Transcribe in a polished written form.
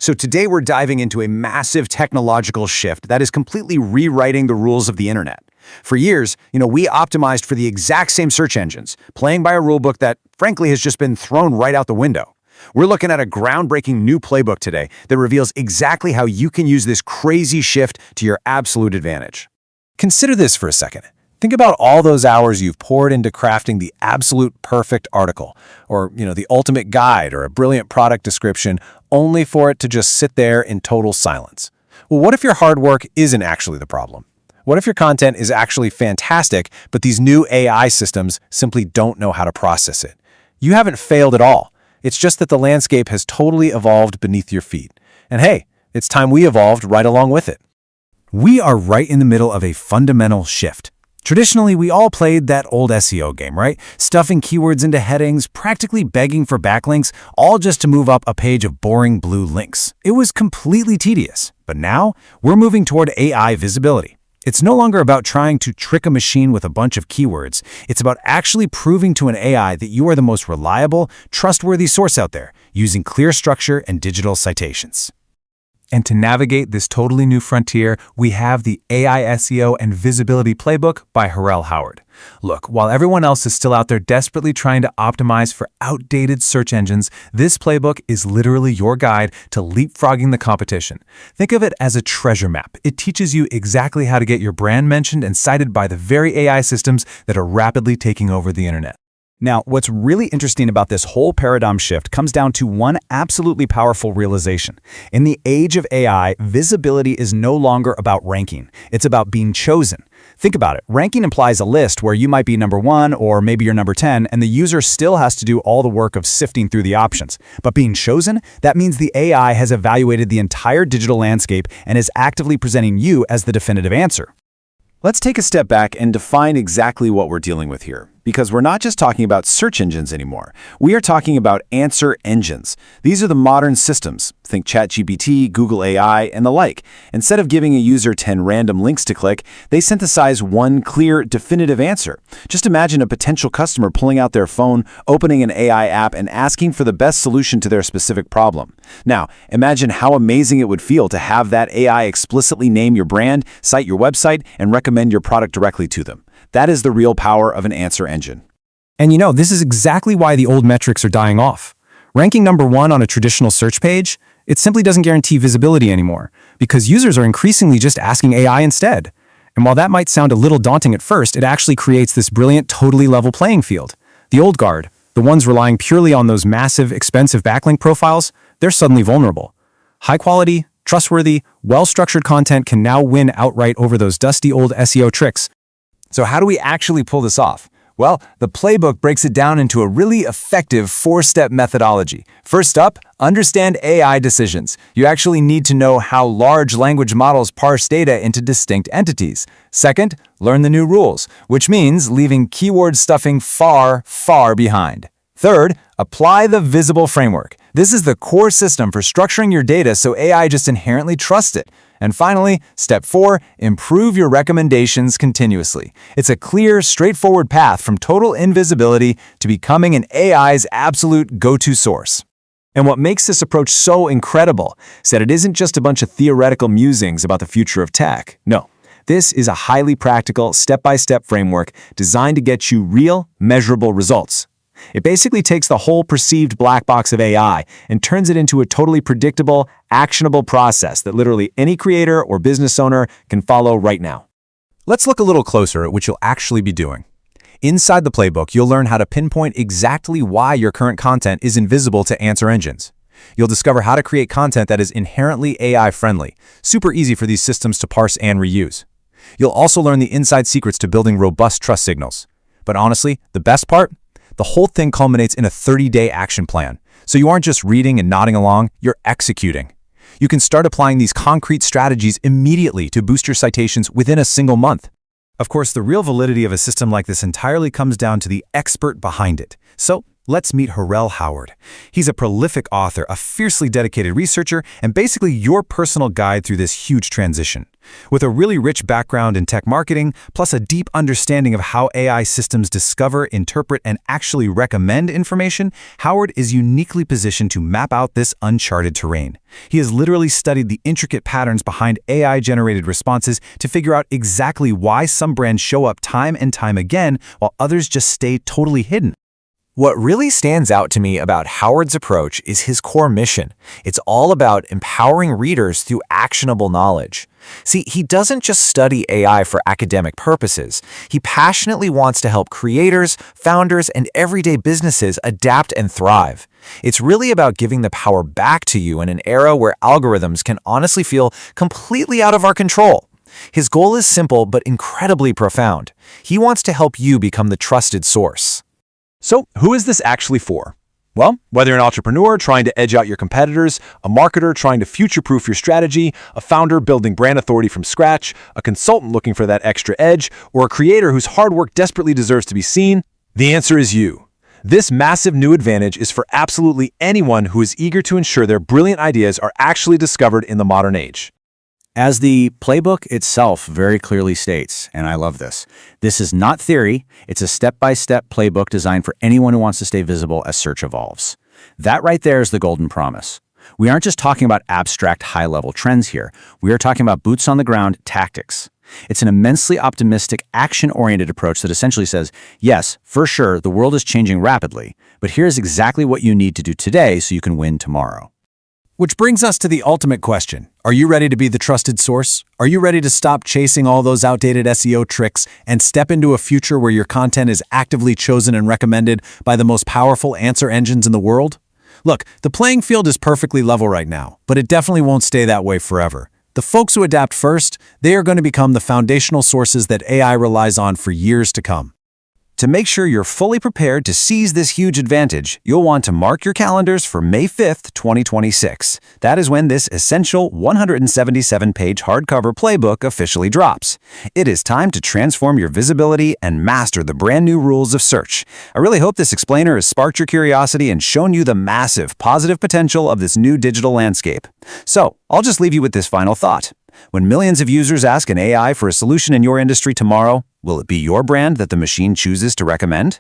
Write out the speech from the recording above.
So today we're diving into a massive technological shift that is completely rewriting the rules of the internet. For years, we optimized for the exact same search engines, playing by a rulebook that, frankly, has just been thrown right out the window. We're looking at a groundbreaking new playbook today that reveals exactly how you can use this crazy shift to your absolute advantage. Consider this for a second. Think about all those hours you've poured into crafting the absolute perfect article, or, the ultimate guide or a brilliant product description, only for it to just sit there in total silence. Well, what if your hard work isn't actually the problem? What if your content is actually fantastic, but these new AI systems simply don't know how to process it? You haven't failed at all. It's just that the landscape has totally evolved beneath your feet. And hey, it's time we evolved right along with it. We are right in the middle of a fundamental shift. Traditionally, we all played that old SEO game, right? Stuffing keywords into headings, practically begging for backlinks, all just to move up a page of boring blue links. It was completely tedious. But now, we're moving toward AI visibility. It's no longer about trying to trick a machine with a bunch of keywords. It's about actually proving to an AI that you are the most reliable, trustworthy source out there, using clear structure and digital citations. And to navigate this totally new frontier, we have the AI SEO and Visibility Playbook by Harel Howard. Look, while everyone else is still out there desperately trying to optimize for outdated search engines, this playbook is literally your guide to leapfrogging the competition. Think of it as a treasure map. It teaches you exactly how to get your brand mentioned and cited by the very AI systems that are rapidly taking over the internet. Now, what's really interesting about this whole paradigm shift comes down to one absolutely powerful realization. In the age of AI, visibility is no longer about ranking. It's about being chosen. Think about it. Ranking implies a list where you might be number 1 or maybe you're number 10, and the user still has to do all the work of sifting through the options. But being chosen, that means the AI has evaluated the entire digital landscape and is actively presenting you as the definitive answer. Let's take a step back and define exactly what we're dealing with here. Because we're not just talking about search engines anymore. We are talking about answer engines. These are the modern systems. Think ChatGPT, Google AI, and the like. Instead of giving a user 10 random links to click, they synthesize one clear, definitive answer. Just imagine a potential customer pulling out their phone, opening an AI app, and asking for the best solution to their specific problem. Now, imagine how amazing it would feel to have that AI explicitly name your brand, cite your website, and recommend your product directly to them. That is the real power of an answer engine. And this is exactly why the old metrics are dying off. Ranking number 1 on a traditional search page, it simply doesn't guarantee visibility anymore, because users are increasingly just asking AI instead. And while that might sound a little daunting at first, it actually creates this brilliant, totally level playing field. The old guard, the ones relying purely on those massive, expensive backlink profiles, they're suddenly vulnerable. High quality, trustworthy, well-structured content can now win outright over those dusty old SEO tricks. So how do we actually pull this off? Well, the playbook breaks it down into a really effective 4-step methodology. First up, understand AI decisions. You actually need to know how large language models parse data into distinct entities. Second, learn the new rules, which means leaving keyword stuffing far, far behind. Third, apply the visible framework. This is the core system for structuring your data so AI just inherently trusts it. And finally, step 4, improve your recommendations continuously. It's a clear, straightforward path from total invisibility to becoming an AI's absolute go-to source. And what makes this approach so incredible is that it isn't just a bunch of theoretical musings about the future of tech. No, this is a highly practical, step-by-step framework designed to get you real, measurable results. It basically takes the whole perceived black box of AI and turns it into a totally predictable, actionable process that literally any creator or business owner can follow right now. Let's look a little closer at what you'll actually be doing. Inside the playbook, you'll learn how to pinpoint exactly why your current content is invisible to answer engines. You'll discover how to create content that is inherently AI-friendly, super easy for these systems to parse and reuse. You'll also learn the inside secrets to building robust trust signals. But honestly, the best part? The whole thing culminates in a 30-day action plan. So you aren't just reading and nodding along, you're executing. You can start applying these concrete strategies immediately to boost your citations within a single month. Of course, the real validity of a system like this entirely comes down to the expert behind it. So Let's meet Harel Howard. He's a prolific author, a fiercely dedicated researcher, and basically your personal guide through this huge transition. With a really rich background in tech marketing, plus a deep understanding of how AI systems discover, interpret, and actually recommend information, Howard is uniquely positioned to map out this uncharted terrain. He has literally studied the intricate patterns behind AI-generated responses to figure out exactly why some brands show up time and time again, while others just stay totally hidden. What really stands out to me about Howard's approach is his core mission. It's all about empowering readers through actionable knowledge. See, he doesn't just study AI for academic purposes. He passionately wants to help creators, founders, and everyday businesses adapt and thrive. It's really about giving the power back to you in an era where algorithms can honestly feel completely out of our control. His goal is simple but incredibly profound. He wants to help you become the trusted source. So, who is this actually for? Well, whether you're an entrepreneur trying to edge out your competitors, a marketer trying to future-proof your strategy, a founder building brand authority from scratch, a consultant looking for that extra edge, or a creator whose hard work desperately deserves to be seen, the answer is you. This massive new advantage is for absolutely anyone who is eager to ensure their brilliant ideas are actually discovered in the modern age. As the playbook itself very clearly states, and I love this, this is not theory, it's a step-by-step playbook designed for anyone who wants to stay visible as search evolves. That right there is the golden promise. We aren't just talking about abstract high-level trends here, we are talking about boots-on-the-ground tactics. It's an immensely optimistic, action-oriented approach that essentially says, yes, for sure, the world is changing rapidly, but here's exactly what you need to do today so you can win tomorrow. Which brings us to the ultimate question. Are you ready to be the trusted source? Are you ready to stop chasing all those outdated SEO tricks and step into a future where your content is actively chosen and recommended by the most powerful answer engines in the world? Look, the playing field is perfectly level right now, but it definitely won't stay that way forever. The folks who adapt first, they are going to become the foundational sources that AI relies on for years to come. To make sure you're fully prepared to seize this huge advantage, you'll want to mark your calendars for May 5th, 2026. That is when this essential 177-page hardcover playbook officially drops. It is time to transform your visibility and master the brand new rules of search. I really hope this explainer has sparked your curiosity and shown you the massive positive potential of this new digital landscape. So, I'll just leave you with this final thought. When millions of users ask an AI for a solution in your industry tomorrow, will it be your brand that the machine chooses to recommend?